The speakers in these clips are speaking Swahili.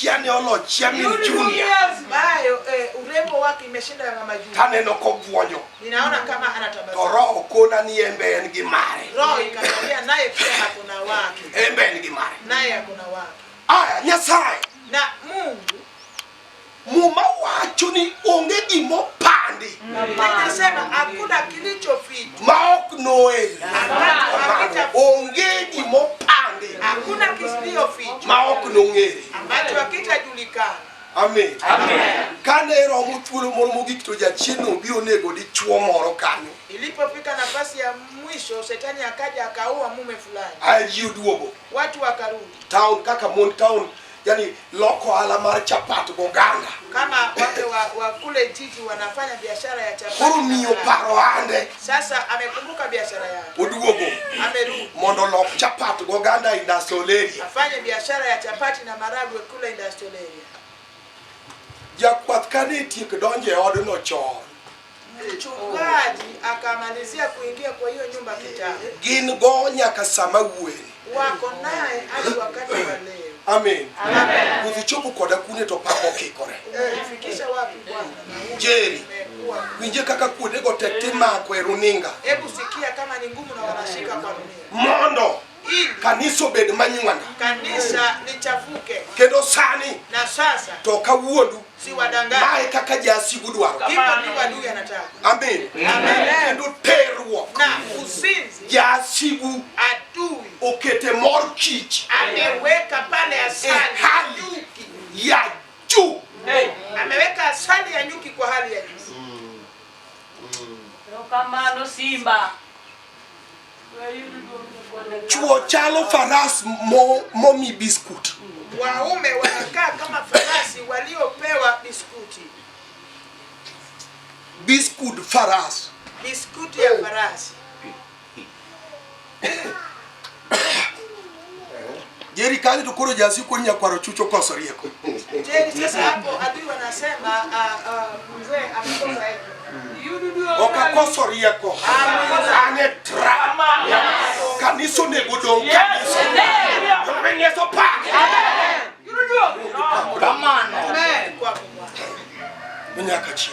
chiane olo chiamin Junior. Bayo urembo wake imeshinda ya Mama Junior. Taneno ko buonjo. Ninaona kama anatabasamu. To roho kona ni embe en gi mare. Roho ikaniambia naye pia hakuna wake. Embe en gi mare. Naye hakuna wake. Aya Nyasaye. Na Mungu muma wacho ni onge gimo pandi. Anasema hakuna kilichofichwa. Maok noel. Onge gimo pandi. Hakuna kilichofichwa. Maok nong'ere. Ambacho hakitajulikana. Amen. Amen. Kane romo thuolo moro mogik to jachieno bi onego dichuo moro kanyo. Ilipofika nafasi ya mwisho shetani akaja akaua mume fulani. Ajiuduogo. Watu wakarudi. Town kaka mon town yani loko ala mar chapat goganda. Kama wale wa kule jiji wanafanya biashara ya chapati. Koro miyo paro ande. Sasa amekumbuka biashara yake. Oduogo. Amerudi. Mondo lok chapat goganda industrial area. Afanye biashara ya chapati na maragwe kule industrial area. Jakwath kane tiek donje odno chon. Mchungaji akamalizia kuingia kwa hiyo nyumba kitabu. Gin go nyaka sama wueni. Wako naye hadi wakati wa leo. Amen. Amen. Kuzichopo koda kune to pako kikore. Fikisha wapi Bwana? Jerry. Winje kaka kude go tetema kwa runinga. Hebu sikia kama ni ngumu na wanashika kwa runinga. Mondo. Kanisa bed manyuanda. Kanisa lichafuke. Kendo sani. Na sasa. Toka wuondu. Si wadanganya. Mae kaka jasigu dwaro. Hivyo ndivyo adui anataka. Amen. Amen. Kendo terruok. Na usinzi. Jasigu adui. Okete mor kich. Ameweka pale asali ya nyuki. Ya juu. Ameweka asali ya nyuki kwa hali ya juu. Kamano Simba. Chuo chalo faras momi biscuit. Waume wanakaa kama farasi waliopewa biskuti. Biscuit faras. Biskuti ya farasi. Jerry kani tukoro jasi kunya kwaro chucho koso rieko. Jerry sasa hapo adui wanasema mzee amekosa hiyo. Okakoso rieko. Ane drama. Kaniso nego dong kaniso. Yomenyeso pa. Amen. Mnyaka chi.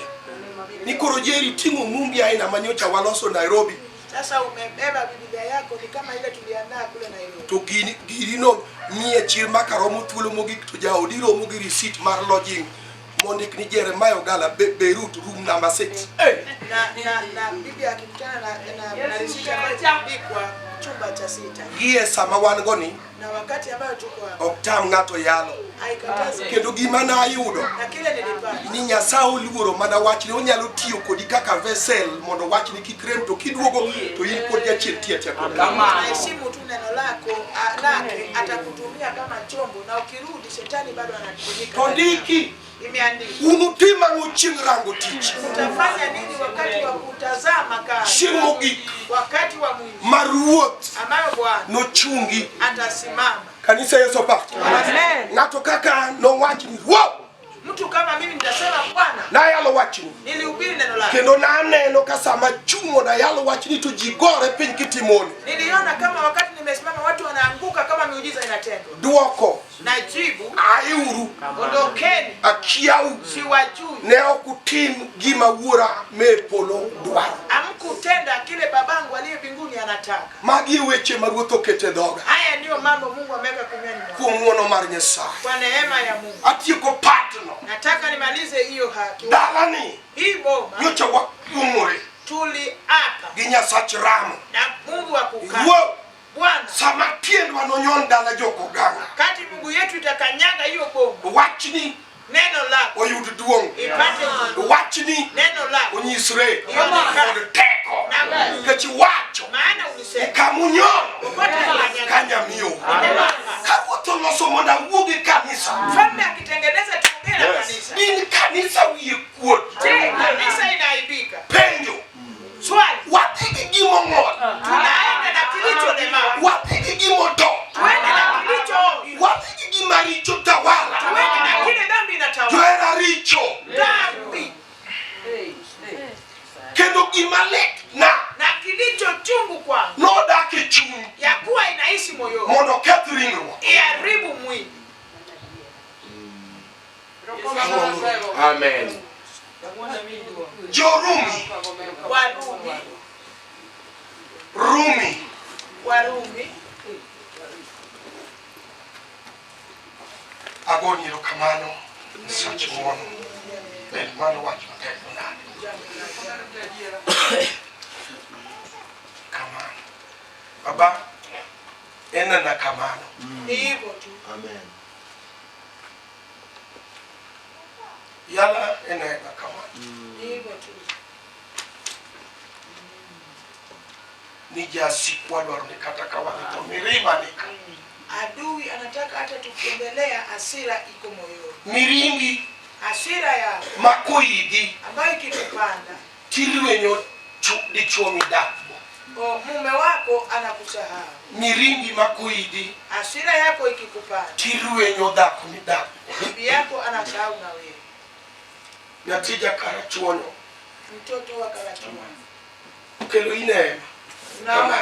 Nikoro Jerry tingo mumbi aina manyocha waloso Nairobi. Sasa umebeba Biblia yako ni kama ile tuliandaa kule Nairobi. To girino mie chir makaromo thuolo mogik to jaodiro mogi receipt mar lodging mondik ni Jeremiah Ogala Beirut room number 6. Na Biblia akikutana na receipt kwa chumba cha 6. Gie sama wan goni na wakati ambayo tuko hapa oktam ngato yalo. Haikatazi. Kendo gima na ayudo Na kile nilipata. Ni Nyasaye oluoro mana wachni onyalo tiyo kodi kaka vessel mondo wachni kikrem to kiduogo to in kod jachiel tiete kod. Kama heshimu tu neno lako lake atakutumia kama chombo na ukirudi shetani bado anatumika. Tondiki imeandikwa. Unutima nguching rango tich. Utafanya nini wakati wa kutazama kazi? Shimogi. Wakati wa mwisho. Maruot. Ambayo Bwana no chungi. Atasimama. Kanisa Yesu pa. Amen. Ngato kaka no wachni. Wow. Mtu kama mimi nitasema Bwana. Na yalo wachni. Nilihubiri neno lake. Kendo na neno kasama chumo na yalo wachni to jigore piny kitimoni. Niliona kama wakati nimesimama watu wanaanguka kama miujiza inatendwa. Duoko. Najibu. Ayuru. Ondokeni. Akiau. Siwajui. Ne okutim gima wuora mepolo dwaro. Amkutenda kile babangu aliye mbinguni anataka. Magi weche maruoth okete dhoga. Haya ndio mambo Mungu ameweka kinywani mwangu. Kuom ng'wono mar Nyasaye. Kwa neema ya Mungu. Atieko patno. Nataka nimalize hiyo haki. Dalani. Hii boma. Nyocha wakuomore. Tuliapa. Gi Nyasach Ramo. Na Mungu wa kukaa. Wow. Bwana. Sama tiendwa nonyon dala jokoganga. Kati Mungu yetu itakanyaga hiyo boma. Wachni. Neno lako. Oyud duong. Ipate wachni. Neno lako. Onyisre. Kod teko. Kechi wacho. Maana ulisema. Kamunyon. Kanyamiyo. Karuoth oloso mondo awuog e kanisa. Mfalme akitengeneza tuongee na kanisa. Ni kanisa wiye kuot. Kanisa inaibika. Penjo. Swali. Watigi gimo ng'ol. Tunaenda na kilicho lema. Watigi gimo do. Tuende na kilicho. Watigi gima richo tawala. Tuende na kile dhambi inatawala. Joera richo. Dhambi. Kendo gima lit na kilicho chungu kwangu. Nodak e chuny. Ya kuwa inaishi moyoni. Mondo keth ringruok. Iharibu mwili. Amen. Jorumi. Warumi. Agoni lo kamano. Sachi mwono. Ben mano wachi mateko nani. Kamano. Baba. Ena na kamano. Hivyo tu. Amen. Yala ena na kamano. Hivyo tu. Nija sikwa dwarone kata kawani to mirima nika. Adui anataka hata tukiendelea, hasira iko moyoni. Mirimbi Hasira ya makoidi ambayo ikitupanda, tilwenyo dichuo midapo. mume wako anakusahau. Mirimbi makoidi Hasira yako ikikupanda, tilwenyo dako midapo. bibi yako anasahau na wewe. Natija karachuonyo. Mtoto wa Karachuma. Kelo inema. Na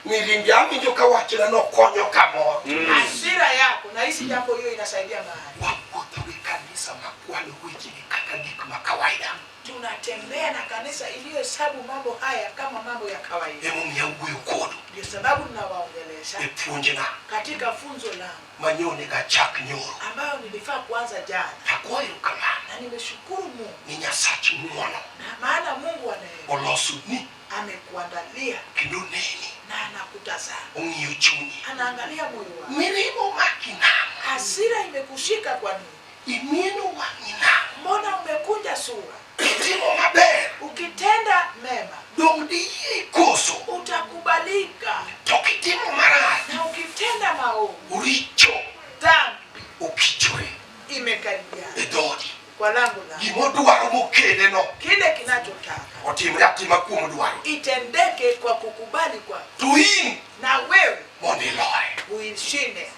Mirimbi aminjo kawachila no konyo kamo. hasira yako na hisi jambo hiyo inasaidia mahali. Wakuta kanisa makwalo wiki ni kakagik makawaida. Tunatembea na kanisa iliyohesabu mambo haya kama mambo ya kawaida. Emu miyauguyo kodo. Ndio sababu ninawaongelesha Epunjena. katika funzo langu Manyone gachak nyoro. ambayo nilifaa kuanza jana. Takwayo kamana. Na nimeshukuru Mungu. Ni nyasachi mwono. Na maana Mungu Olosu ni. amekuandalia Kendo neni. na anakutazama. Ongiyo chuni. Anaangalia moyo wako. Mirimo makina. Hasira imekushika kwa nini? Imieno wakina. Mbona umekunja sura? Timo maber. Ukitenda mema, Dongdi koso. utakubalika. Tokitimo marad. Na ukitenda maovu, Uricho. dhambi Ukichore. imekaribia Edodi. kwa lango la. Gimoduaro mokede no. Kile kinachotaka Otimre atima kuom duaro. itendeke kwa kukubali kwa. Tuin. Na wewe Mondiloe. uishinde.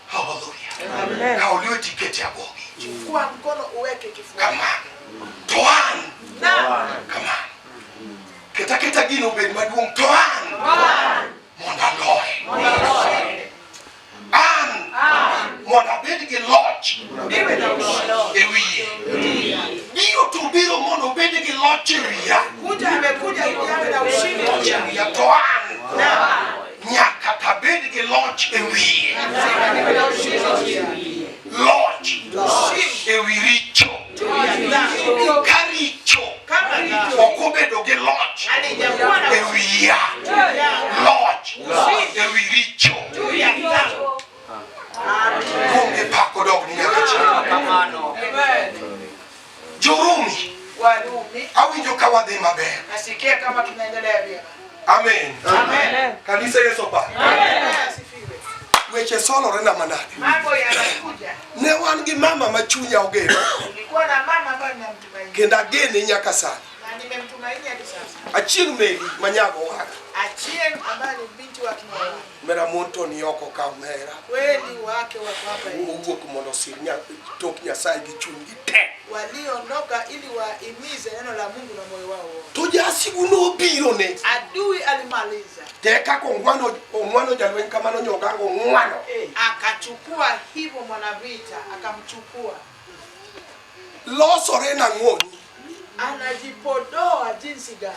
Hallelujah. Amen. Kaulio tiketi abogi. Chukua mkono uweke kifuani. Kama. Toan. Na Kama. Kita gino ben maduong toan. Mondaloe. An. Monda bed gi loch. niwe na ushindi. Ewiye. Dio tubiro mondo bed gi loch ewiya. Kuja amekuja ili awe na ushindi. Ewiya toan. Na Nyaka tabed gi loch ewiye. niwe na ushindi. Loch. Ushindi. Ewi richo. Karicho. Kama hicho Okobedo gi loch. alijakuwa na Ewiya. Loch. Ewi richo. Konge pako dog ni nyaka Kamano. Jorumi. Warumi. Awinjo kawadhi maber. Nasikia kama tunaendelea vyema. Amen. Amen. Kanisa Yesu pa. Amen. Asifiwe. Weche solore na manade. Mambo yanakuja. Ne wan gi mama ma chunya ogeno. Nilikuwa na mama ambaye ninamtumaini. Kendo agene nyaka sani. Na nimemtumaini hadi sasa. Achieng' Meli manyago waga. Achieng ambaye ni binti wa Kimoyo. Mera monto ni oko ka omera. Kweli wake wako hapa hivi. Owuok mondo sir tok Nyasaye gi chunygi te. Waliondoka ili waimize neno la Mungu na moyo wao wote. To jasigu nobiro ne. Adui alimaliza. Te kaka ong'wano jalweny kamano nyogango ong'wano. Akachukua hivyo mwanavita, akamchukua. Losore na ng'oni. Anajipodoa jinsi gani?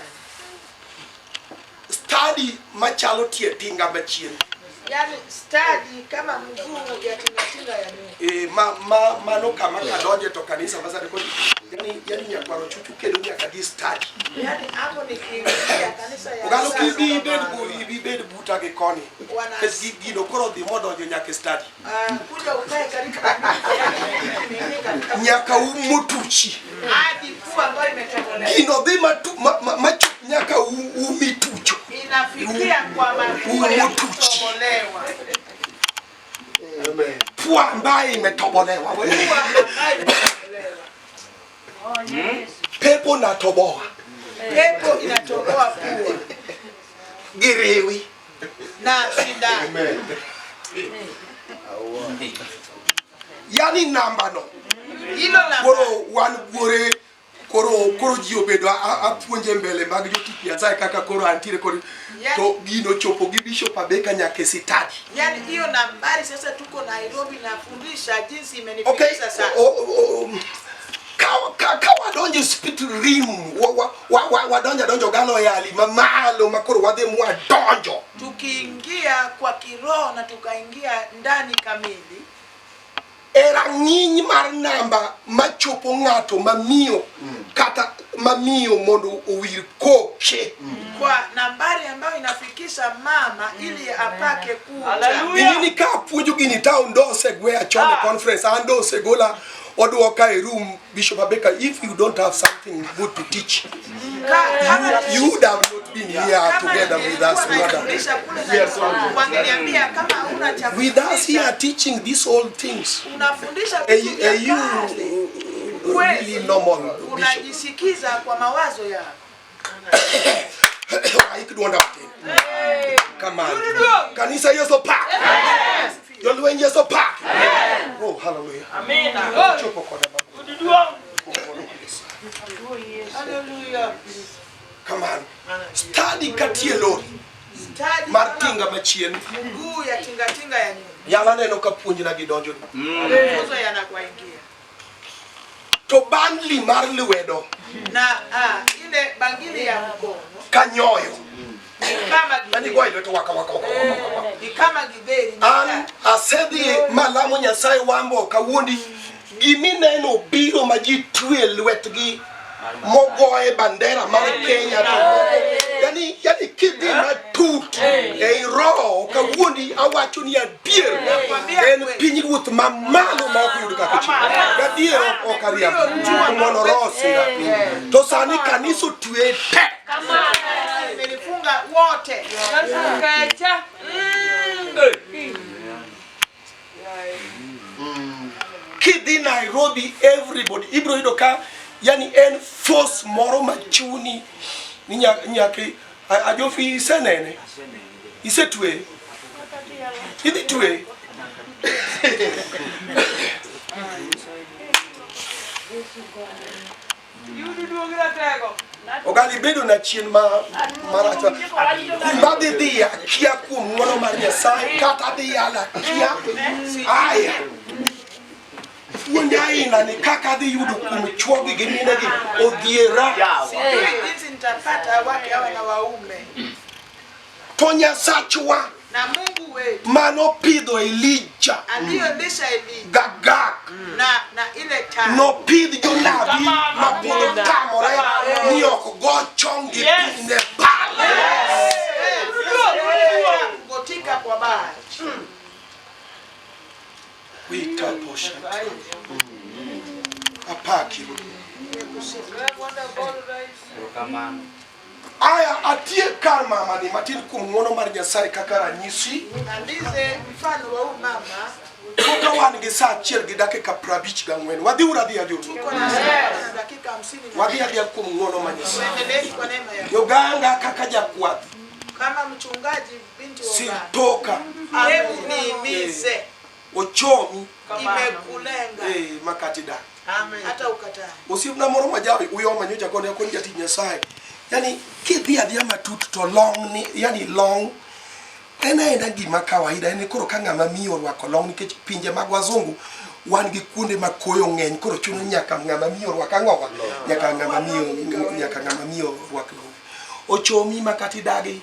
Study machalo tie tinga machien. Yani study kama mguu ya tingatinga ya Mungu. Mano kama kadonje to kanisa basa de kodi. Yani nyakwaro chuchu kendo nyaka di study. Yani hapo ni kiingia kanisa ya Ogalo sasa kibi kama- bed buta gi koni. Wana- Kes gido koro dhi modonjo nyaka study. kuja ukae karibu na Nyaka umutuchi. hadi pua ambayo imetobolewa. Gino dhi machu nyaka umitucho. Inafikia kwa mapua ya kutobolewa. Amen. Pua ambaye imetobolewa. Pua ambayo imetobolewa. Pepo na toboa. Pepo inatoboa pua Girewi. na sindano. Yani namba no. Hilo la Koro wan guore koro ji obedo apuonje mbele mag jotich Nyasaye kaka koro antiere kod to gino chopo gi Bishop Abeka nyaka sitadi. Yani hiyo nambari sasa tuko Nairobi nafundisha jinsi imenifikisha sasa. Kawa donjo spirit rim wadonjo galo yali mamalo makoro wadhe mwa donjo. Tukiingia kwa kiroho na tukaingia ndani kamili. Era ng'iny mar namba machopo ng'ato mamiyo kata mamiyo mondo owir koche. Kwa nambari ambayo inafikisha mama ili apake kuja. Hallelujah. Ini ka puonjo gini town dose gwe achone conference ando segola oduoka e room Bishop Abeka if you don't have something good to teach. You would have not been here together with us, brother. With us here teaching these old things. You really normal, unajisikiza kwa mawazo yako. I could wonder come on. Kanisa Yesu pa. Yolwen Yesu pa. Oh, hallelujah. Amen. Hallelujah. Come on. Study katie lori. Martinga machien. Mguu ya tinga ya nyuma. Yala neno kapuonji na gidonjo. Mafunzo yanakuingia. To bandli mar lwedo. Na ile bangili ya mkono. Kanyoyo. Ni kama gideri. An asedi malamo Nyasaye wambo kawuondi gimineno biro maji twe lwetgi mogoe bandera mar Kenya to yani kidi matut ei roho kawuondi awacho ni adier en piny ruoth mamalo ma ok yud kaka chi gadier ok ariambo mono rosi to sani kanisa twe te imenifunga wote kacha kidi Nairobi everybody ibro ido ka yani en force moro machuni ni nyake ajofi senene isetwe idi twe ogali bedo na chien maracha kumbadi dia kia kuom ng'wono mar Nyasaye kata dia la kia aya fuonja ina ni kaka dhi yudo kuom chuogi gi minegi odhiera jinsi nitapata wake hawa na waume to Nyasachwa na Mungu wetu mano pidho Elijah aliyolisha Elijah Gagak na ile taa no pidh jonabi mapod tamore ni ok go chongi pine pale gotika kwa baji witaposha apaki aya atie kar mama ni matin kuom ng'wono mar Nyasaye kaka ranyisi ndize mfano wa mama kuka wan gi saa achiel gi dakika 54 wadhi uradhi ajo tuko na dakika 50 wadhi adhi kuom ng'wono mar Nyasaye tuendelee kwa neema ya Yoganga kaka jakwath kama mchungaji binti wa Sintoka hebu niimize ochomi imekulenga makati da amen hata ukataa usibna moro majawi uyoma nyocha kone kon jati Nyasaye yani kidhi adhiya matut to long ni yani long ena gima kawaida en koro ka ng'ama miyo rwako long nikech pinje mag wazungu wan gi kuonde ma koyo ng'eny koro chuno nyaka ng'ama miyo rwako ang'owa nyaka ng'ama miyo rwako ochomi makati dagi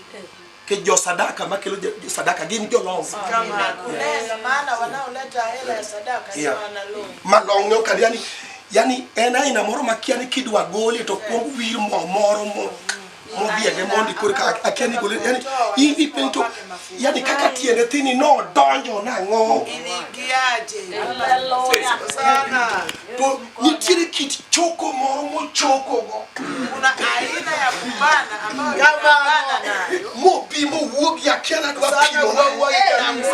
ke jo sadaka makelo sadaka gin jolong kama kulenga maana wanaoleta hela ya sadaka si wanalong malong no kadi yani ena ina moro makiani kidwa goli to kuong wir moro mobiege mondi kuri akiani goli yani hivi pento yani kaka tiende tini no donjo na ngo iligiaje sana to nitire kit choko moro mo choko go kuna aina ya kubana ambayo kubana nayo mobi mo wuogi akiana dwa pino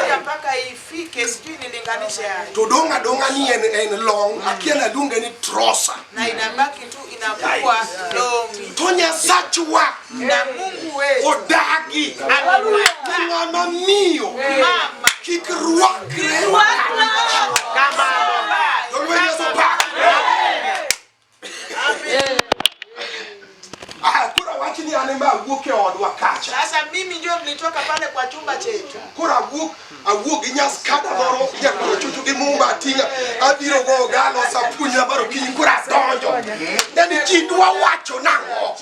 na mpaka ifike sijui nilinganishe aje to donga ni en long akiana lunga ni trosa na inabaki tu inakuwa long to Nyasachwa na Mungu wetu odagi ng'ama miyo mama kikruakre kama Amen. chetu. Kora awuok inyas kada moro yakoro chuchu gi mumba tinga abiro go galo sapunya baro kinyi kora donjo. Yani jidwa wacho nango.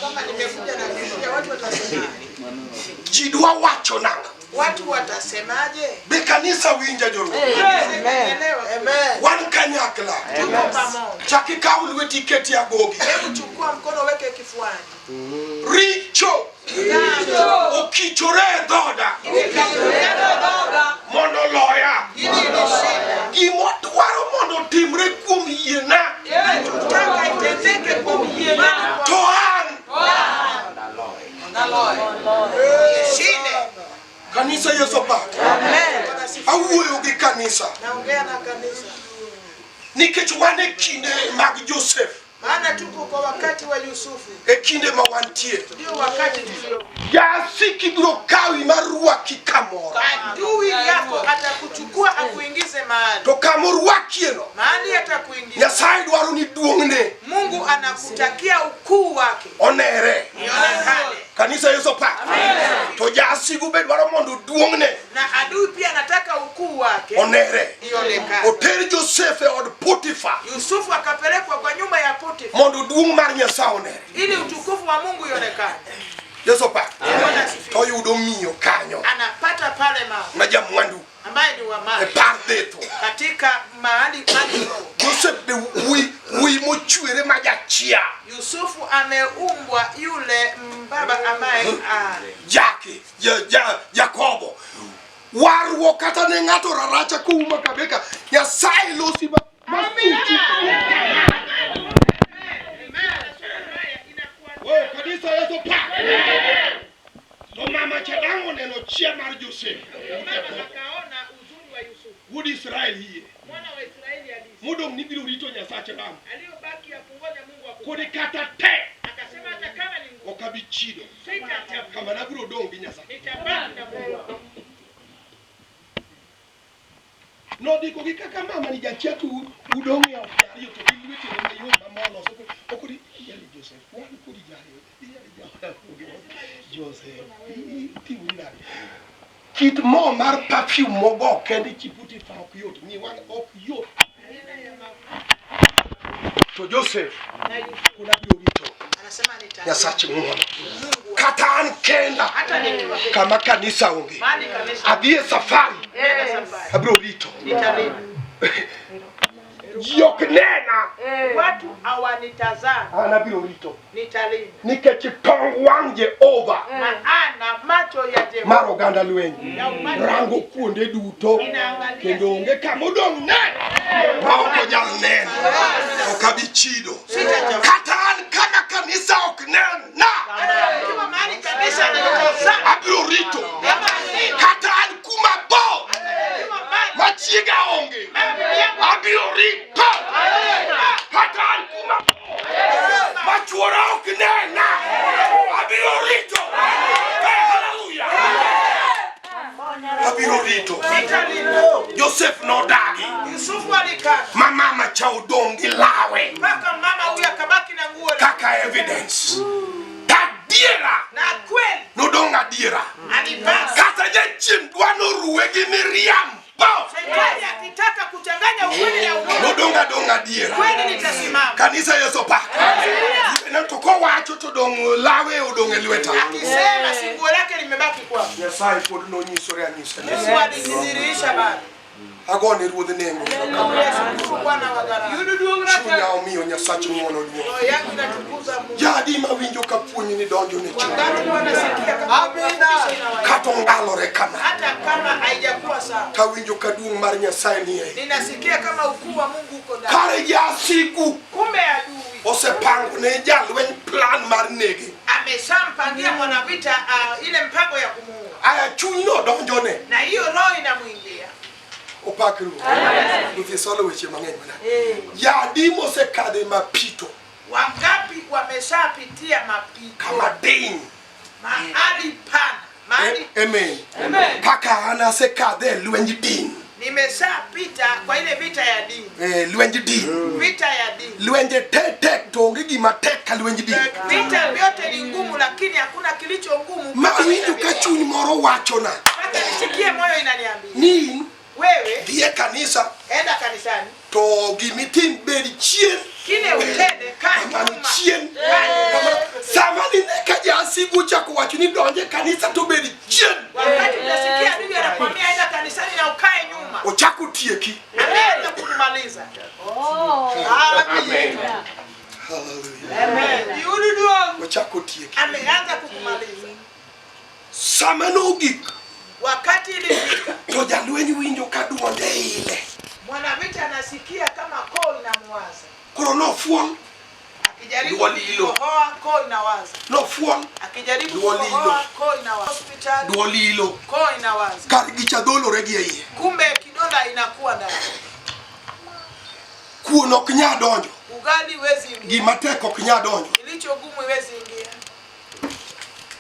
Kama nimekuja na kuja watu watasemaje? Jidwa wacho nango. Watu watasemaje? Be kanisa winja jolo. Amen. Wan kanyakla. Tuko pamoja. Chaki kaulu tiketi ya gogi. Hebu chukua mkono weke kifuani. Richo. Okichore doda. Mondo loya. Gimotwaro mondo timre kuom yiena. Tutaka itendeke kuom yiena. Toan. Shinde. Kanisa Yesu pa. Amen. Awuoyo gi kanisa. Naongea na kanisa. Nikech wan e kinde mag Joseph. Maana tuko kwa wakati wa Yusufu. E kinde ma wantie. Ndio wakati tulio. Jasiki biro kawi marwaki kamoro. Adui yako atakuchukua akuingize mahali. To kamorwakieno. Mahali atakuingiza. Nyasaye dwaro ni duongne. Mungu anakutakia ukuu wake. Onere. Ionekane. Kanisa Yesu pa. To jasigu be dwaro mondo duongne. Na adui pia anataka ukuu wake. Onere. Ionekane. Oter Joseph e od Potifa. Yusufu akapelekwa kwa nyumba ya Potifa. Mondo duong mar Nyasaye onere. Ili utukufu wa Mungu ionekane. Yesu pa. To yudo miyo kanyo. Anapata pale mama. Na jamwandu. Ambaye ni wa mali. E pardeto. Katika mahali Joseph de wi mochwere majachia. Yusufu ameumbwa yule baba ambaye Jake Jakobo. Warwo kata ne ngato raracha kuuma kabeka. Nyasaye losi ba. Wewe kanisa Yesu pa. So mama chadango neno chia mar Joseph. akaona uzuri wa Yusufu. Wood Israel hie. Mwana wa Israeli alisi. Mudo nibiro rito Nyasache bam. Aliyobaki ya kungoja Mungu akupe. Kodi kata te. Akasema hata kama ni ngumu. Okabichido. Sitaacha. Kama na biro dongi Nyasache. Nitabaki na Mungu. No diko gi kaka mama ni jachia tu udongi ya yo to bilwete ne yo mama no so okodi yali Joseph. Wani kodi jari. Joseph. Tiwunda. Kit mo mar perfume mogo kendi chiputi fa okiyot ni wan okiyot. To Joseph kuna biro rito. Anasema nitabaki. Nyasache muono. Katan kenda. Hata nikiwa Kama kanisa onge. mali kanisa. Adie safari. Safari. Abiro rito. Nitalinda. Yoknena. Watu hawanitazama. Anabiro rito. Nitalinda. Nikech tong wang Jehova. Maana macho ya Jehova. Mar oganda lwenyi. Rango kuonde duto. Kendo onge kamodong ne. Ma ok onyal neno. Okabichido. Kata an kama kanisa ok nena. Kiwa mahali kanisa anatazama. Abiro rito. Kata an kuma bo. Machiega onge. Abiro rito. Kata an kuma bo. Machuora ok nena. Abiro rito. Hallelujah. Abiro rito. Joseph no dagi. Yusufu alikaa. Mama cha udongi lawe. Mpaka mama huyu akabaki na nguo Kaka evidence. Tadiera. na kweli No donga diera. alivaa. Kata jechim dwano ruwe gi Miriam. Shetani akitaka kuchanganya ukweli na uongo. No donga diera. Kweli nitasimama. Kanisa Yesu pa. Na toko wacho to dong lawe udong elweta. Akisema singuo lake limebaki kwake. Nyasaye pod no nyisore anyisa. Mungu alijidhihirisha bado. Agone ruodh nengo. Bwana wa gharama. Chunya omiyo Nyasache muono duo. Roho yangu inatukuza Mungu. Jadi ma winjo ka puonj ni donjo ne chunya. Wangapi wanasikia kama amina. Kata ongalore kama. Hata kama haijakuwa sawa. Ka winjo ka duong mar Nyasaye ni e. Ninasikia kama ukuu wa Mungu uko ndani. Kare jasigu Kumbe adui osepango ne jalweny plan mar nege. ameshampangia mwanavita ile mpango ya kumuua. Aya chuny no donjone. Na hiyo roho inamwingia. Opakru. Ruthi solo weche mang'eny mana. Yadi mosekadhe mapito. Wangapi wameshapitia mapito Kama ding. mahali pana mahali Amen. Kaka ana sekadhe lwenj din. Nimeshapita kwa ile vita ya dini. Lwenje dini. Vita ya dini. Lwenje tek to ngigi matek lwenje dini. Vita vyote ni ngumu lakini hakuna kilicho ngumu. Mawinjo ka chuny moro wachona. Hata nisikie moyo inaniambia. Ni wewe dhie kanisa. Enda kanisani. To gimitim bed chien. Kile utende kama chien. Samani neka jasi bucha kuwachu ni donje kanisa to bed chien. Wakati unasikia bibi anakuambia enda kanisani na ukae nyuma. Ochaku tieki. Anaanza kumaliza. Amen. Hallelujah. Amen. Yurudu. Ochaku tieki. Ameanza kukumaliza. Samanogi. Wakati ilifika. To jalwenyi winjo kaduonde ile. Mwanamke anasikia kama koo inamwaza. Koro no fuon. Akijaribu kuhoa koo inawaza. No fuon. Akijaribu kuhoa koo inawaza. Hospital. Duolilo. Koo inawaza. Karigicha dolore gi iye. Kumbe kidonda inakuwa ndani. Kuon ok nya donjo. Ugali wezi ingia. Gima tek ok nya donjo. Kilicho gumu wezi ingia.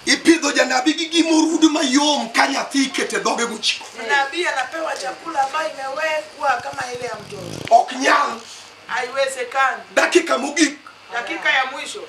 Ipidho janabi gi gimorudu mayom ka nyathi kete dhoge gochiko. Nabii anapewa chakula ambayo imewekwa kama ile ya mtoto. Ok nyal. Haiwezekani. Dakika mogik. Dakika ya mwisho.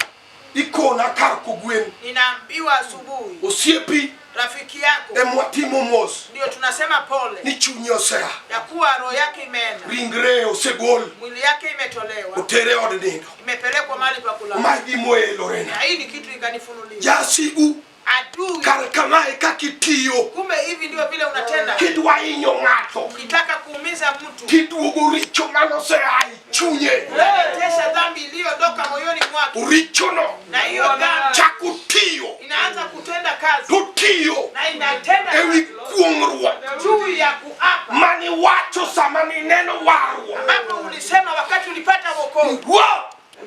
Ikona kar kogwen. Ninaambiwa asubuhi. Osiepi. Rafiki yako. Mwatimo mos. Ndio tunasema pole. Ni chunye osea. Ya kuwa roho yake imeenda. Ringre osegol. Mwili yake imetolewa. Otere od nindo. Imepelekwa mahali pa kulala. Magi moelo rena. Na hii ni kitu ikanifunulia. Jasigu. Adui. Kamae kakitiyo. Kumbe hivi ndio vile unatenda. Kidwa inyo ng'ato. Ukitaka kuumiza mtu. Kiduogo richo manosea chunye. Unatesha dhambi iliyodoka moyoni mwako. Richono. Na hiyo dhambi chakutiyo. Inaanza kutenda kazi. Tutiyo. Na inatenda ewi kuongruwa. Juu ya kuapa. Mani wacho sama ni neno warwa. Ambapo ulisema wakati ulipata wokovu. Wow.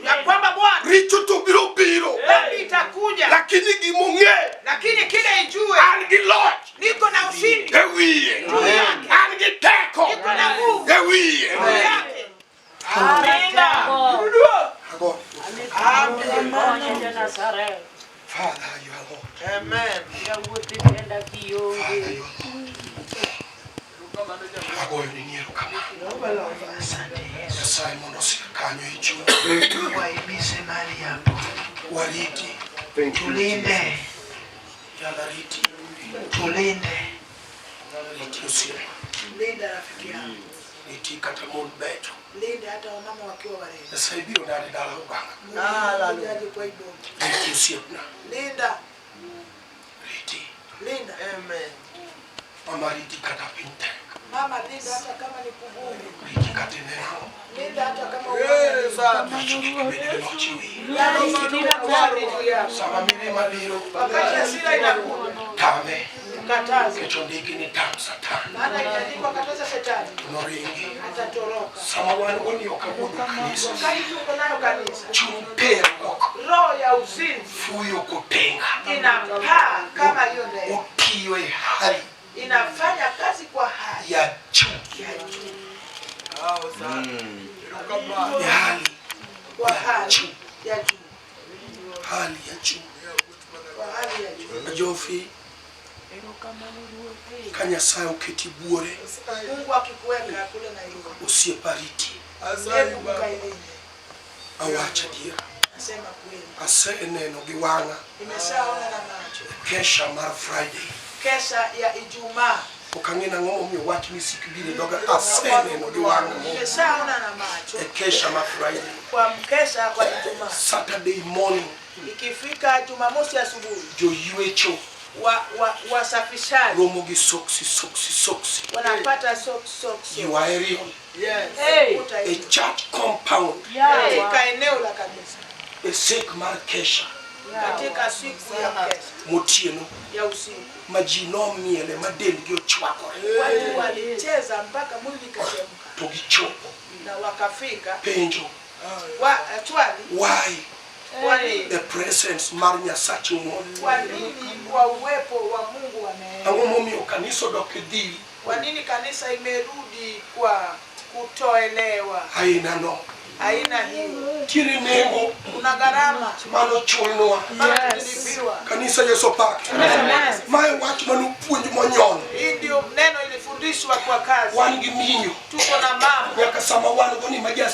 Ya kwamba Bwana richo to biro. Dhambi itakuja. Lakini gimonge. Lakini kile ijue. Angi loch. Niko na ushindi. Ewiye. Angi teko. Niko na nguvu. Ewiye. Yake. Amen. Father, you are Lord. Amen. Agoyo ni niero kama. Asante mono sikanyo ichu. Waibise mali yako. Wariti. Tulinde. Yalariti. Tulinde. Riti usiye. Linda rafiki yangu. Riti kata mon beto. Linda hata wamama wakiwa warembo. Sasa hivi ndani dala uganga. Linda kwa ibo. Riti usiye na. Linda. Riti. Linda. Amen. Mama riti kata pinte. Mama linda hata kama ni kugumu. Riti kata neno. Linda hata kama wewe sana. Sama mimi mabiro. Wakati hasira inakuja. Tame. Kataza. Kichondiki ni tamu satani. Maana inaandikwa kataza shetani. Noringi. Atatoroka. Sama wanu wani okabudu kanisa. Wakati tuko nayo kanisa. Chumpero. Roho ya uzinzi. Fuyo kutenga. Inapaa kama hiyo ndege. Ukiyo hali. Inafanya kazi kwa hali. Ya juu. Ya hali. Kwa hali ya juu. Hali ya juu. Kwa hali ya juu. Ajofi. Kanya sayo keti buore. Mungu akikuweka kule na hiyo. Usiye pariti. Hebu mkailinde. Awacha dia. Nasema kweli. Ase neno giwanga. Nimeshaona na macho. Kesha mar Friday. Kesha ya Ijumaa. Ukangena ngomo mi wach misikibiri doga ase neno giwanga. Nimeshaona na macho. Kesha mar Friday. Kwa mkesha wa Ijumaa. Saturday morning. Ikifika Jumamosi asubuhi. Jo yuecho. Wasafishaji romo gi soksi wanapata soksi yuaeri hey. A church compound katika eneo la kanisa a sek mar kesha katika siku ya kesha motieno ya usiku majino miele madendi ochwakore watu walicheza mpaka mwili kachemka to gichopo na wakafika penjo actually why Wali the presence mar Nyasache mo kwa nini kwa uwepo wa Mungu wa neema ango momi kanisa dokidhi kwa nini kanisa imerudi kwa kutoelewa haina no Haina hiyo. Tiri nengo. Kuna gharama. Mano chulnwa. Yes. Kanisa Yesu pak. Mae wach manu puonj monyon. Hii ndio neno ilifundishwa kwa kazi. Wan gi minyo. Tuko na mama. Nyaka sama wan go ni majas